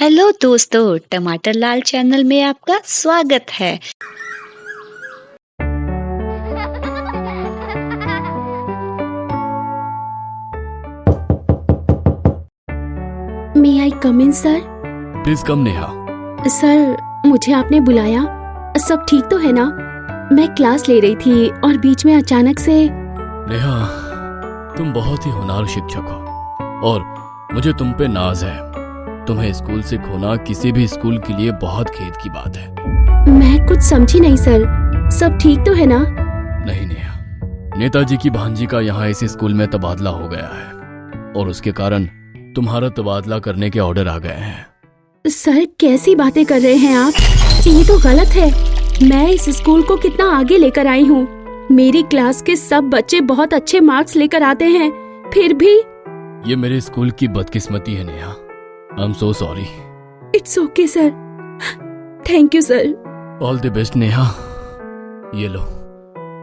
Hello दोस्तों, टमाटर लाल channel में आपका स्वागत है। May I come in sir? Please come Neha. Sir, मुझे आपने बुलाया? सब ठीक तो है ना? मैं क्लास ले रही थी और बीच में अचानक से। नेहा, तुम बहुत ही होनहार शिक्षक हो और मुझे तुम पे नाज है। तुम्हें स्कूल से खोना किसी भी स्कूल के लिए बहुत खेद की बात है। मैं कुछ समझी नहीं सर। सब ठीक तो है ना? नहीं नेहा, नेताजी की भांजी का यहाँ इस स्कूल में तबादला हो गया है और उसके कारण तुम्हारा तबादला करने के ऑर्डर आ गए हैं। सर, कैसी बातें कर रहे हैं आप? ये तो गलत है। मैं इस स्कूल को कितना आगे लेकर आई हूँ। मेरी क्लास के सब बच्चे बहुत अच्छे मार्क्स लेकर आते हैं, फिर भी। ये मेरे स्कूल की बदकिस्मती है Neha. I am so sorry. It's okay sir. Thank you sir. All the best Neha. ये लो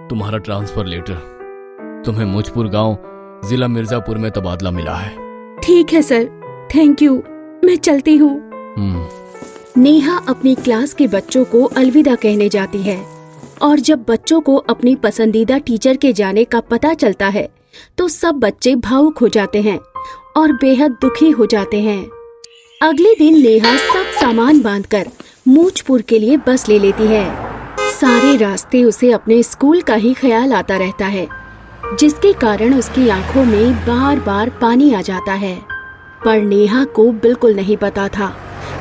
तुम्हारा ट्रांसफर लेटर। तुम्हें मुझपुर गांव जिला मिर्जापुर में तबादला मिला है। ठीक है सर, थैंक यू। मैं चलती हूँ। नेहा अपनी क्लास के बच्चों को अलविदा कहने जाती है और जब बच्चों को अपनी पसंदीदा टीचर के जाने का पता चलता है तो सब बच्चे भावुक हो जाते हैं और बेहद दुखी हो जाते हैं। अगले दिन नेहा सब सामान बांधकर मूचपुर के लिए बस ले लेती है। सारे रास्ते उसे अपने स्कूल का ही ख्याल आता रहता है, जिसके कारण उसकी आंखों में बार बार पानी आ जाता है। पर नेहा को बिल्कुल नहीं पता था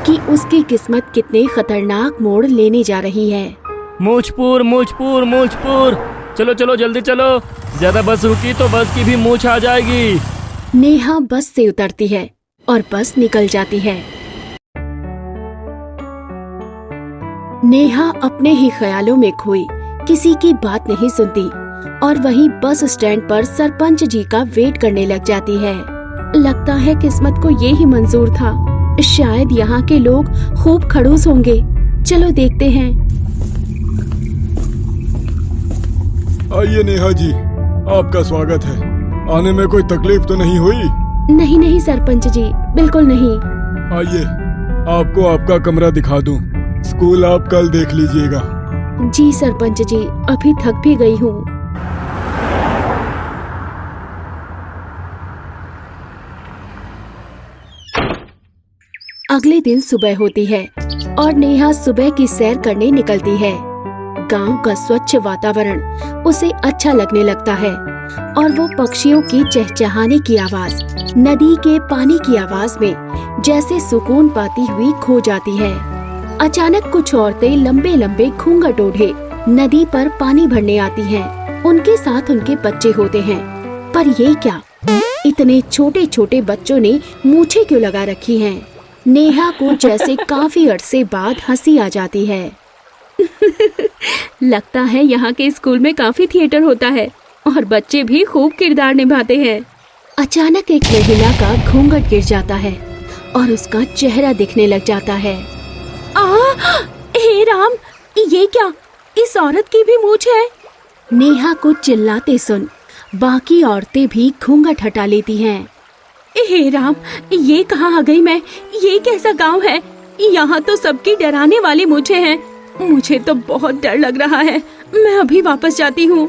कि उसकी किस्मत कितने खतरनाक मोड़ लेने जा रही है। मूछपुर मूछपुर मूछपुर, चलो चलो जल्दी चलो, ज्यादा बस रुकी तो बस की भी मूछ आ जाएगी। नेहा बस से उतरती है और बस निकल जाती है। नेहा अपने ही ख्यालों में खोई किसी की बात नहीं सुनती और वहीं बस स्टैंड पर सरपंच जी का वेट करने लग जाती है। लगता है किस्मत को ये ही मंजूर था। शायद यहाँ के लोग खूब खड़ूस होंगे। चलो देखते हैं। आइए नेहा जी, आपका स्वागत है। आने में कोई तकलीफ तो नहीं हुई? नहीं नहीं सरपंच जी, बिल्कुल नहीं। आइए, आपको आपका कमरा दिखा दूं। स्कूल आप कल देख लीजिएगा। जी सरपंच जी, अभी थक भी गई हूँ। अगले दिन सुबह होती है और नेहा सुबह की सैर करने निकलती है। गांव का स्वच्छ वातावरण उसे अच्छा लगने लगता है और वो पक्षियों की चहचहाने की आवाज, नदी के पानी की आवाज में जैसे सुकून पाती हुई खो जाती है। अचानक कुछ औरतें लंबे लंबे घूंघट ओढ़े नदी पर पानी भरने आती हैं। उनके साथ उनके बच्चे होते हैं। पर ये क्या, इतने छोटे छोटे बच्चों ने मूछें क्यों लगा रखी हैं? नेहा को जैसे काफी अरसे बाद हंसी आ जाती है। लगता है यहाँ के स्कूल में काफी थिएटर होता है और बच्चे भी खूब किरदार निभाते हैं। अचानक एक महिला का घूंघट गिर जाता है और उसका चेहरा दिखने लग जाता है। हे राम, ये क्या? इस औरत की भी मूंछ है। नेहा को चिल्लाते सुन बाकी औरतें भी घूंघट हटा लेती हैं। हे राम, ये कहाँ आ गई मैं? ये कैसा गांव है? यहाँ तो सबकी डराने वाली मूंछें हैं। मुझे तो बहुत डर लग रहा है। मैं अभी वापस जाती हूँ।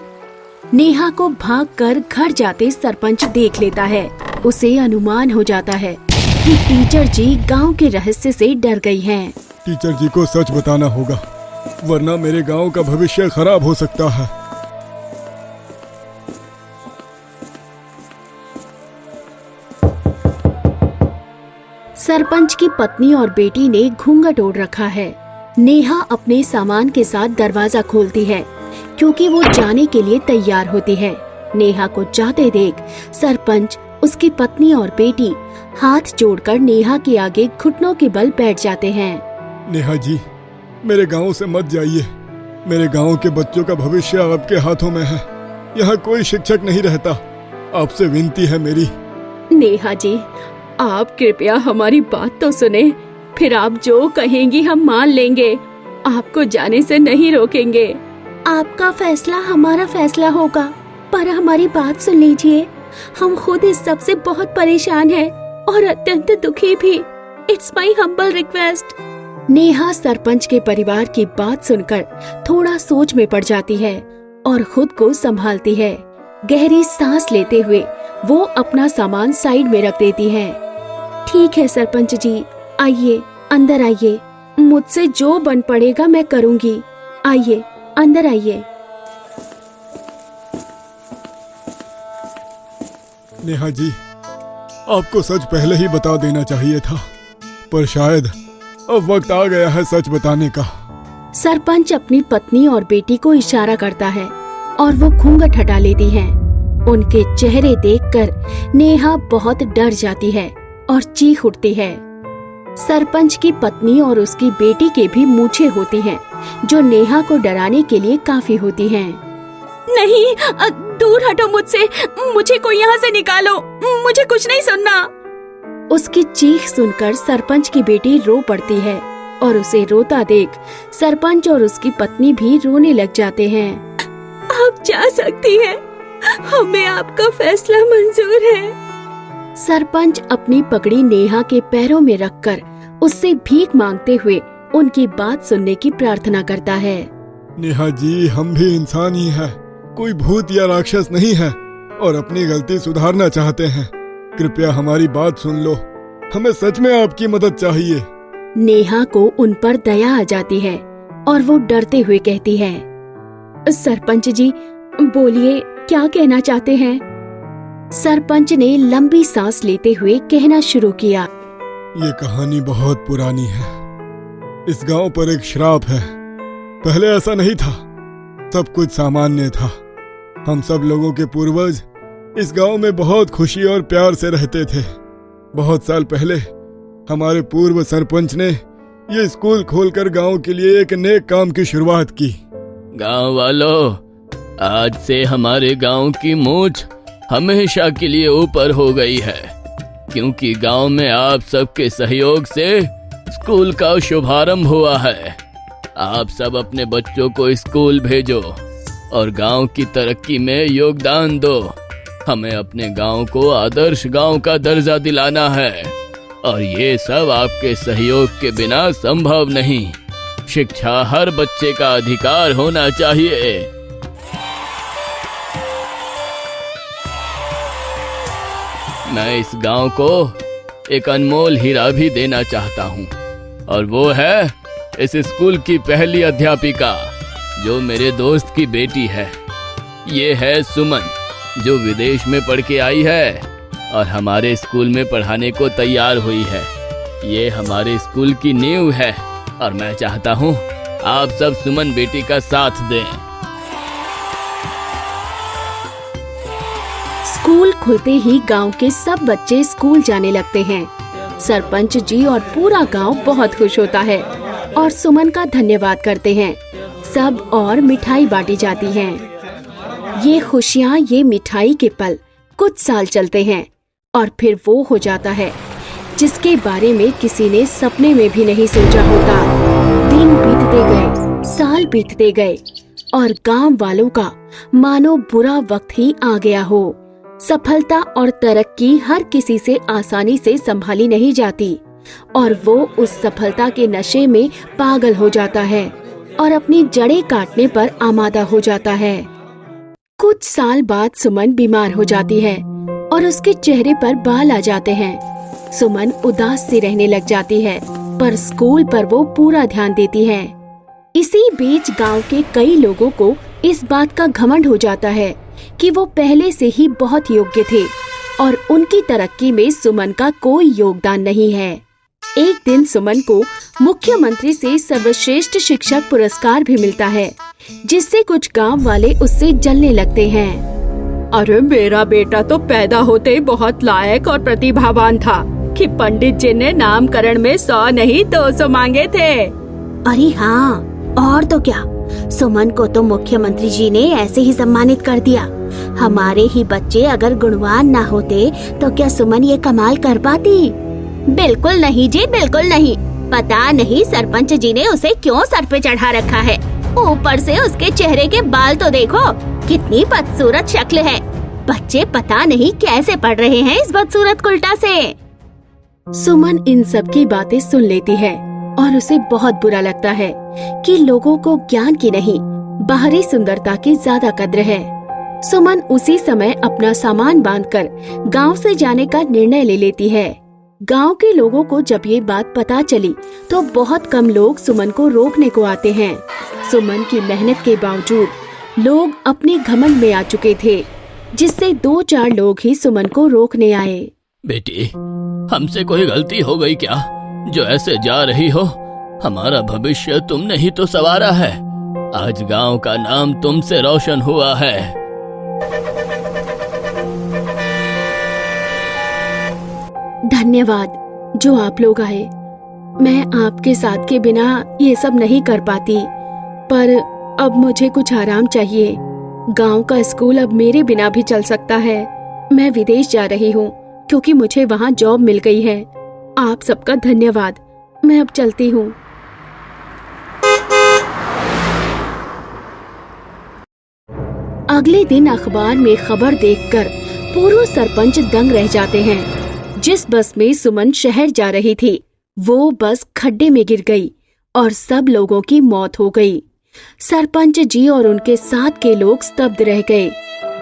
नेहा को भागकर घर जाते सरपंच देख लेता है। उसे अनुमान हो जाता है कि टीचर जी गांव के रहस्य से डर गई हैं। टीचर जी को सच बताना होगा, वरना मेरे गांव का भविष्य खराब हो सकता है। सरपंच की पत्नी और बेटी ने घूंघट ओढ़ रखा है। नेहा अपने सामान के साथ दरवाजा खोलती है क्योंकि वो जाने के लिए तैयार होती है। नेहा को जाते देख सरपंच, उसकी पत्नी और बेटी हाथ जोड़कर नेहा के आगे घुटनों के बल बैठ जाते हैं। नेहा जी, मेरे गांव से मत जाइए। मेरे गांव के बच्चों का भविष्य आपके हाथों में है। यहाँ कोई शिक्षक नहीं रहता। आपसे विनती है मेरी। नेहा जी, आप कृपया हमारी बात तो सुने। फिर आप जो कहेंगी हम मान लेंगे। आपको जाने से नहीं रोकेंगे। आपका फैसला हमारा फैसला होगा, पर हमारी बात सुन लीजिए। हम खुद इस सब से बहुत परेशान हैं और अत्यंत दुखी भी। It's my humble request. Neha sarpanch के परिवार की बात सुनकर थोड़ा सोच में पड़ जाती है और खुद को संभालती है। गहरी सांस लेते हुए वो अपना सामान साइड में रख देती है। ठीक है सरपंच जी, आइए अंदर आइए, मुझसे जो बन पड़ेगा मैं करूंगी। आइए अंदर आइए। नेहा जी, आपको सच पहले ही बता देना चाहिए था, पर शायद अब वक्त आ गया है सच बताने का। सरपंच अपनी पत्नी और बेटी को इशारा करता है और वो घूंघट हटा लेती हैं। उनके चेहरे देखकर नेहा बहुत डर जाती है और चीख उठती है। सरपंच की पत्नी और उसकी बेटी के भी मूछें होती हैं, जो नेहा को डराने के लिए काफी होती हैं। नहीं, दूर हटो मुझसे, मुझे कोई यहाँ से निकालो, मुझे कुछ नहीं सुनना। उसकी चीख सुनकर सरपंच की बेटी रो पड़ती है और उसे रोता देख सरपंच और उसकी पत्नी भी रोने लग जाते हैं। आप जा सकती हैं, हमें आपका फैसला मंजूर है। सरपंच अपनी पगड़ी नेहा के पैरों में रखकर उससे भीख मांगते हुए उनकी बात सुनने की प्रार्थना करता है। नेहा जी, हम भी इंसान ही हैं, कोई भूत या राक्षस नहीं है और अपनी गलती सुधारना चाहते हैं। कृपया हमारी बात सुन लो, हमें सच में आपकी मदद चाहिए। नेहा को उन पर दया आ जाती है और वो डरते हुए कहती है, सरपंच जी बोलिए, क्या कहना चाहते हैं? सरपंच ने लंबी सांस लेते हुए कहना शुरू किया। ये कहानी बहुत पुरानी है। इस गांव पर एक श्राप है। पहले ऐसा नहीं था, सब कुछ सामान्य था। हम सब लोगों के पूर्वज इस गांव में बहुत खुशी और प्यार से रहते थे। बहुत साल पहले हमारे पूर्व सरपंच ने ये स्कूल खोलकर गांव के लिए एक नेक काम की शुरुआत की। गांव वालों, आज से हमारे गांव की मूंछ हमेशा के लिए ऊपर हो गई है, क्योंकि गांव में आप सबके सहयोग से स्कूल का शुभारंभ हुआ है। आप सब अपने बच्चों को स्कूल भेजो और गांव की तरक्की में योगदान दो। हमें अपने गांव को आदर्श गांव का दर्जा दिलाना है और ये सब आपके सहयोग के बिना संभव नहीं। शिक्षा हर बच्चे का अधिकार होना चाहिए। मैं इस गांव को एक अनमोल हीरा भी देना चाहता हूँ और वो है इस स्कूल की पहली अध्यापिका, जो मेरे दोस्त की बेटी है। ये है सुमन, जो विदेश में पढ़ के आई है और हमारे स्कूल में पढ़ाने को तैयार हुई है। ये हमारे स्कूल की नींव है और मैं चाहता हूँ आप सब सुमन बेटी का साथ दें। स्कूल खुलते ही गांव के सब बच्चे स्कूल जाने लगते हैं। सरपंच जी और पूरा गांव बहुत खुश होता है और सुमन का धन्यवाद करते हैं। सब और मिठाई बांटी जाती है। ये खुशियाँ, ये मिठाई के पल कुछ साल चलते हैं और फिर वो हो जाता है जिसके बारे में किसी ने सपने में भी नहीं सोचा होता। दिन बीतते गए, साल बीतते गए और गांव वालों का मानो बुरा वक्त ही आ गया हो। सफलता और तरक्की हर किसी से आसानी से संभाली नहीं जाती और वो उस सफलता के नशे में पागल हो जाता है और अपनी जड़ें काटने पर आमादा हो जाता है। कुछ साल बाद सुमन बीमार हो जाती है और उसके चेहरे पर बाल आ जाते हैं। सुमन उदास सी रहने लग जाती है, पर स्कूल पर वो पूरा ध्यान देती है। इसी बीच गांव के कई लोगों को इस बात का घमंड हो जाता है कि वो पहले से ही बहुत योग्य थे और उनकी तरक्की में सुमन का कोई योगदान नहीं है। एक दिन सुमन को मुख्यमंत्री से सर्वश्रेष्ठ शिक्षक पुरस्कार भी मिलता है, जिससे कुछ गांव वाले उससे जलने लगते हैं। अरे मेरा बेटा तो पैदा होते ही बहुत लायक और प्रतिभावान था कि पंडित जी ने नामकरण में 100 नहीं 200 मांगे थे। अरे हाँ, और तो क्या, सुमन को तो मुख्यमंत्री जी ने ऐसे ही सम्मानित कर दिया। हमारे ही बच्चे अगर गुणवान ना होते तो क्या सुमन ये कमाल कर पाती? बिल्कुल नहीं जी, बिल्कुल नहीं। पता नहीं सरपंच जी ने उसे क्यों सर पे चढ़ा रखा है। ऊपर से उसके चेहरे के बाल तो देखो, कितनी बदसूरत शक्ल है। बच्चे पता नहीं कैसे पढ़ रहे हैं इस बदसूरत उल्टा से। सुमन इन सब की बातें सुन लेती है और उसे बहुत बुरा लगता है कि लोगों को ज्ञान की नहीं, बाहरी सुंदरता की ज्यादा कद्र है। सुमन उसी समय अपना सामान बांधकर गांव से जाने का निर्णय ले लेती है। गांव के लोगों को जब ये बात पता चली तो बहुत कम लोग सुमन को रोकने को आते हैं। सुमन की मेहनत के बावजूद लोग अपने घमंड में आ चुके थे, जिससे 2-4 लोग ही सुमन को रोकने आए। बेटी, हमसे कोई गलती हो गई क्या जो ऐसे जा रही हो? हमारा भविष्य तुमने ही तो संवारा है। आज गांव का नाम तुमसे रोशन हुआ है। धन्यवाद जो आप लोग आए। मैं आपके साथ के बिना ये सब नहीं कर पाती, पर अब मुझे कुछ आराम चाहिए। गांव का स्कूल अब मेरे बिना भी चल सकता है। मैं विदेश जा रही हूँ क्योंकि मुझे वहाँ जॉब मिल गई है। आप सबका धन्यवाद। मैं अब चलती हूँ। अगले दिन अखबार में खबर देखकर पूर्व सरपंच दंग रह जाते हैं। जिस बस में सुमन शहर जा रही थी वो बस खड्डे में गिर गई और सब लोगों की मौत हो गई। सरपंच जी और उनके साथ के लोग स्तब्ध रह गए।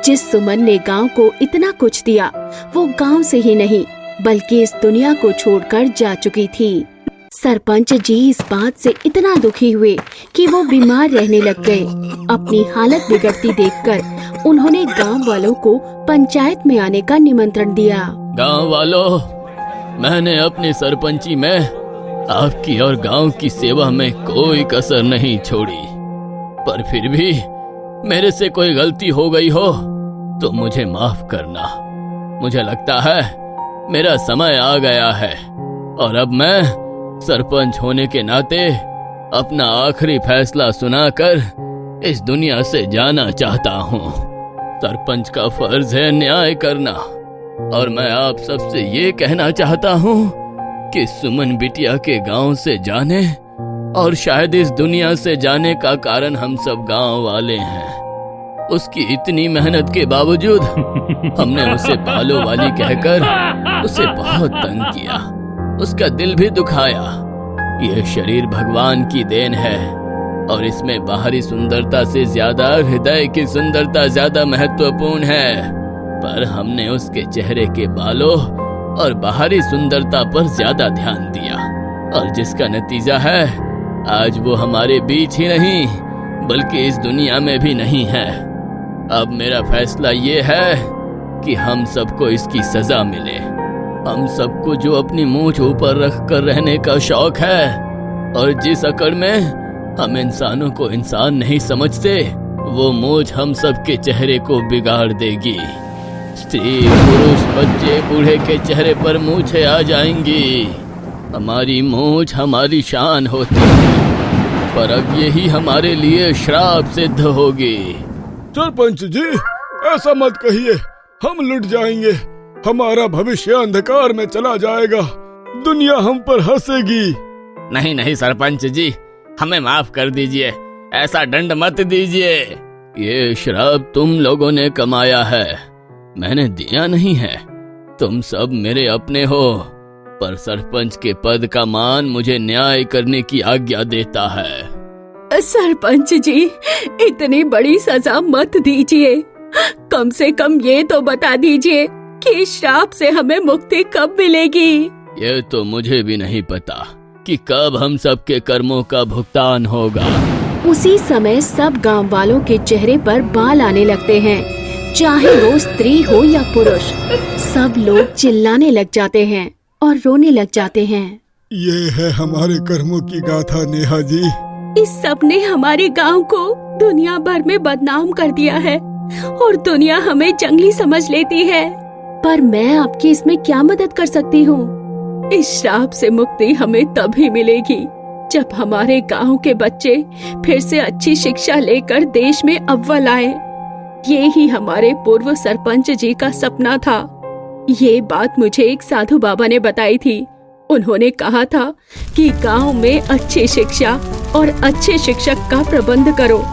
जिस सुमन ने गांव को इतना कुछ दिया वो गांव से ही नहीं बल्कि इस दुनिया को छोड़कर जा चुकी थी। सरपंच जी इस बात से इतना दुखी हुए कि वो बीमार रहने लग गए। अपनी हालत बिगड़ती देखकर उन्होंने गांव वालों को पंचायत में आने का निमंत्रण दिया। गांव वालों, मैंने अपनी सरपंची में आपकी और गांव की सेवा में कोई कसर नहीं छोड़ी, पर फिर भी मेरे से कोई गलती हो गई हो तो मुझे माफ करना। मुझे लगता है मेरा समय आ गया है और अब मैं सरपंच होने के नाते अपना आखिरी फैसला सुनाकर इस दुनिया से जाना चाहता हूँ। सरपंच का फर्ज है न्याय करना और मैं आप सबसे ये कहना चाहता हूँ कि सुमन बिटिया के गांव से जाने और शायद इस दुनिया से जाने का कारण हम सब गांव वाले हैं। उसकी इतनी मेहनत के बावजूद हमने उसे बालों वाली कहकर उसे बहुत तंग किया, उसका दिल भी दुखाया। यह शरीर भगवान की देन है और इसमें बाहरी सुंदरता से ज्यादा हृदय की सुंदरता ज्यादा महत्वपूर्ण है, पर हमने उसके चेहरे के बालों और बाहरी सुंदरता पर ज्यादा ध्यान दिया और जिसका नतीजा है आज वो हमारे बीच ही नहीं बल्कि इस दुनिया में भी नहीं है। अब मेरा फैसला ये है कि हम सबको इसकी सजा मिले। हम सबको जो अपनी मूंछ ऊपर रख कर रहने का शौक है और जिस अकड़ में हम इंसानों को इंसान नहीं समझते वो मूंछ हम सबके चेहरे को बिगाड़ देगी। स्त्री पुरुष बच्चे बूढ़े के चेहरे पर मूंछें आ जाएंगी। हमारी मूंछ हमारी शान होती है, पर अब यही हमारे लिए श्राप सिद्ध होगी। सरपंच जी, ऐसा मत कहिए, हम लुट जाएंगे। हमारा भविष्य अंधकार में चला जाएगा, दुनिया हम पर हंसेगी। नहीं नहीं सरपंच जी, हमें माफ कर दीजिए, ऐसा दंड मत दीजिए। ये श्राप तुम लोगों ने कमाया है, मैंने दिया नहीं है। तुम सब मेरे अपने हो, पर सरपंच के पद का मान मुझे न्याय करने की आज्ञा देता है। सरपंच जी, इतनी बड़ी सजा मत दीजिए। कम से कम ये तो बता दीजिए कि श्राप से हमें मुक्ति कब मिलेगी। ये तो मुझे भी नहीं पता कि कब हम सबके कर्मों का भुगतान होगा। उसी समय सब गांव वालों के चेहरे पर बाल आने लगते हैं, चाहे वो स्त्री हो या पुरुष। सब लोग चिल्लाने लग जाते हैं और रोने लग जाते हैं। ये है हमारे कर्मों की गाथा नेहा जी। इस सब ने हमारे गांव को दुनिया भर में बदनाम कर दिया है और दुनिया हमें जंगली समझ लेती है। पर मैं आपकी इसमें क्या मदद कर सकती हूँ? इस श्राप से मुक्ति हमें तभी मिलेगी जब हमारे गांव के बच्चे फिर से अच्छी शिक्षा लेकर देश में अव्वल आए। ये ही हमारे पूर्व सरपंच जी का सपना था। ये बात मुझे एक साधु बाबा ने बताई थी। उन्होंने कहा था कि गांव में अच्छी शिक्षा और अच्छे शिक्षक का प्रबंध करो,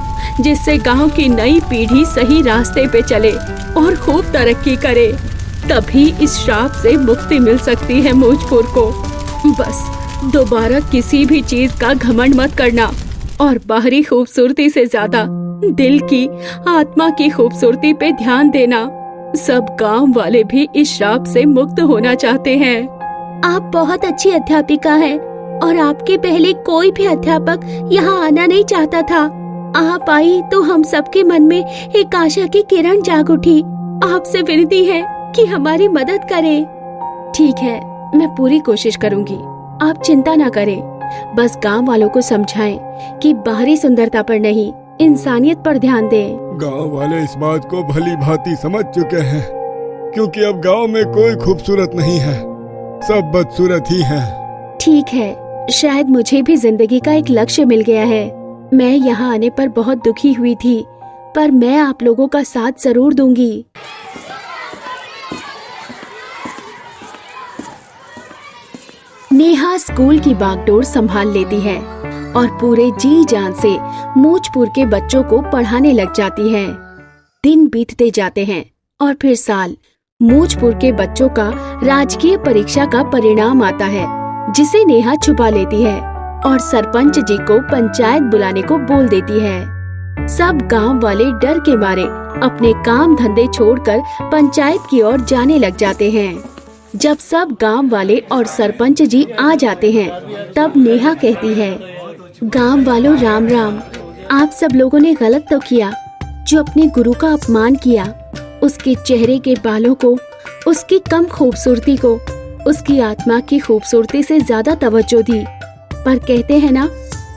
जिससे गांव की नई पीढ़ी सही रास्ते पे चले और खूब तरक्की करे। तभी इस श्राप से मुक्ति मिल सकती है मोजपुर को। बस दोबारा किसी भी चीज का घमंड मत करना और बाहरी खूबसूरती से ज्यादा दिल की, आत्मा की खूबसूरती पे ध्यान देना। सब गांव वाले भी इस श्राप से मुक्त होना चाहते हैं। आप बहुत अच्छी अध्यापिका हैं और आपके पहले कोई भी अध्यापक यहाँ आना नहीं चाहता था। आप आई तो हम सबके मन में एक आशा की किरण जाग उठी। आपसे विनती है कि हमारी मदद करें। ठीक है, मैं पूरी कोशिश करूंगी। आप चिंता ना करें। बस गांव वालों को समझाएं कि बाहरी सुंदरता पर नहीं, इंसानियत पर ध्यान दें। गांव वाले इस बात को भली भांति समझ चुके हैं, क्योंकि अब गांव में कोई खूबसूरत नहीं है, सब बदसूरत ही हैं। ठीक है, शायद मुझे भी जिंदगी का एक लक्ष्य मिल गया है। मैं यहाँ आने पर बहुत दुखी हुई थी, पर मैं आप लोगों का साथ जरूर दूंगी। नेहा स्कूल की बागडोर संभाल लेती है और पूरे जी जान से मोजपुर के बच्चों को पढ़ाने लग जाती है। दिन बीतते जाते हैं और फिर साल। मोजपुर के बच्चों का राजकीय परीक्षा का परिणाम आता है, जिसे नेहा छुपा लेती है और सरपंच जी को पंचायत बुलाने को बोल देती है। सब गांव वाले डर के मारे अपने काम धंधे छोड़कर पंचायत की ओर जाने लग जाते हैं। जब सब गांव वाले और सरपंच जी आ जाते हैं, तब नेहा कहती है, गांव वालों राम राम। आप सब लोगों ने गलत तो किया जो अपने गुरु का अपमान किया, उसके चेहरे के बालों को, उसकी कम खूबसूरती को, उसकी आत्मा की खूबसूरती से ज्यादा तवज्जो दी। पर कहते हैं ना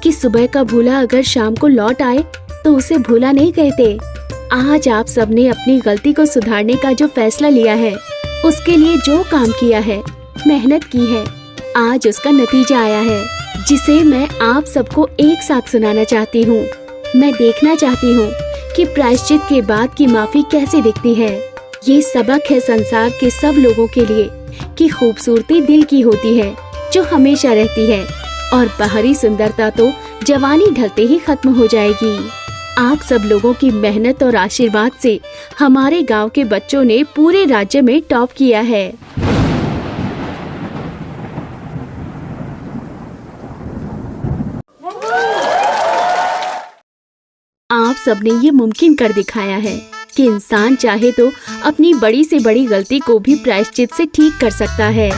कि सुबह का भूला अगर शाम को लौट आए तो उसे भूला नहीं कहते। आज आप सबने अपनी गलती को सुधारने का जो फैसला लिया है, उसके लिए जो काम किया है, मेहनत की है, आज उसका नतीजा आया है, जिसे मैं आप सबको एक साथ सुनाना चाहती हूँ। मैं देखना चाहती हूँ कि प्रायश्चित के बाद की माफी कैसे दिखती है। ये सबक है संसार के सब लोगों के लिए कि खूबसूरती दिल की होती है, जो हमेशा रहती है, और बाहरी सुंदरता तो जवानी ढलते ही खत्म हो जाएगी। आप सब लोगों की मेहनत और आशीर्वाद से हमारे गांव के बच्चों ने पूरे राज्य में टॉप किया है। आप सबने ये मुमकिन कर दिखाया है कि इंसान चाहे तो अपनी बड़ी से बड़ी गलती को भी प्रायश्चित से ठीक कर सकता है।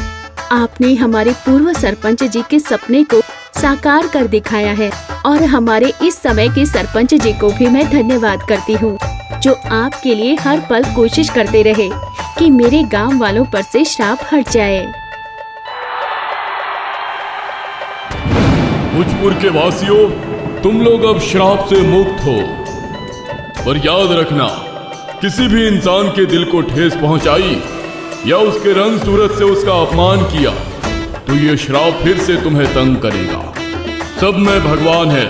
आपने हमारे पूर्व सरपंच जी के सपने को साकार कर दिखाया है और हमारे इस समय के सरपंच जी को भी मैं धन्यवाद करती हूँ, जो आपके लिए हर पल कोशिश करते रहे कि मेरे गांव वालों पर से श्राप हट जाए। मोजपुर के वासियों, तुम लोग अब श्राप से मुक्त हो। पर याद रखना, किसी भी इंसान के दिल को ठेस पहुंचाई या उसके रंग सूरत से उसका अपमान किया तो ये श्राप फिर से तुम्हें तंग करेगा। सब में भगवान है,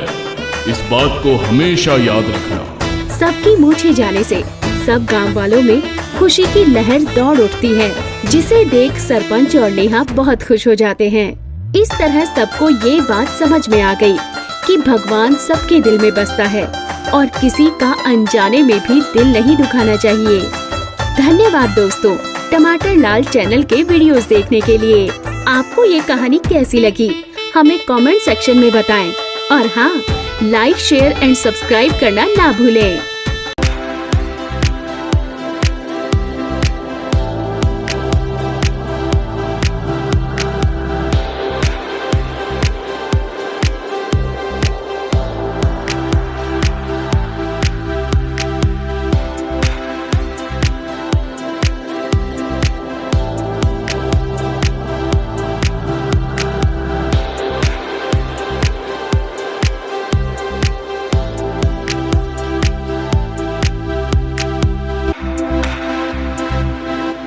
इस बात को हमेशा याद रखना। सबकी मूछे जाने से सब गांव वालों में खुशी की लहर दौड़ उठती है, जिसे देख सरपंच और नेहा बहुत खुश हो जाते हैं। इस तरह सबको ये बात समझ में आ गई कि भगवान सबके दिल में बसता है और किसी का अनजाने में भी दिल नहीं दुखाना चाहिए। धन्यवाद दोस्तों, टमाटर लाल चैनल के वीडियोस देखने के लिए। आपको ये कहानी कैसी लगी हमें कमेंट सेक्शन में बताएं और हाँ, लाइक शेयर एंड सब्सक्राइब करना ना भूलें।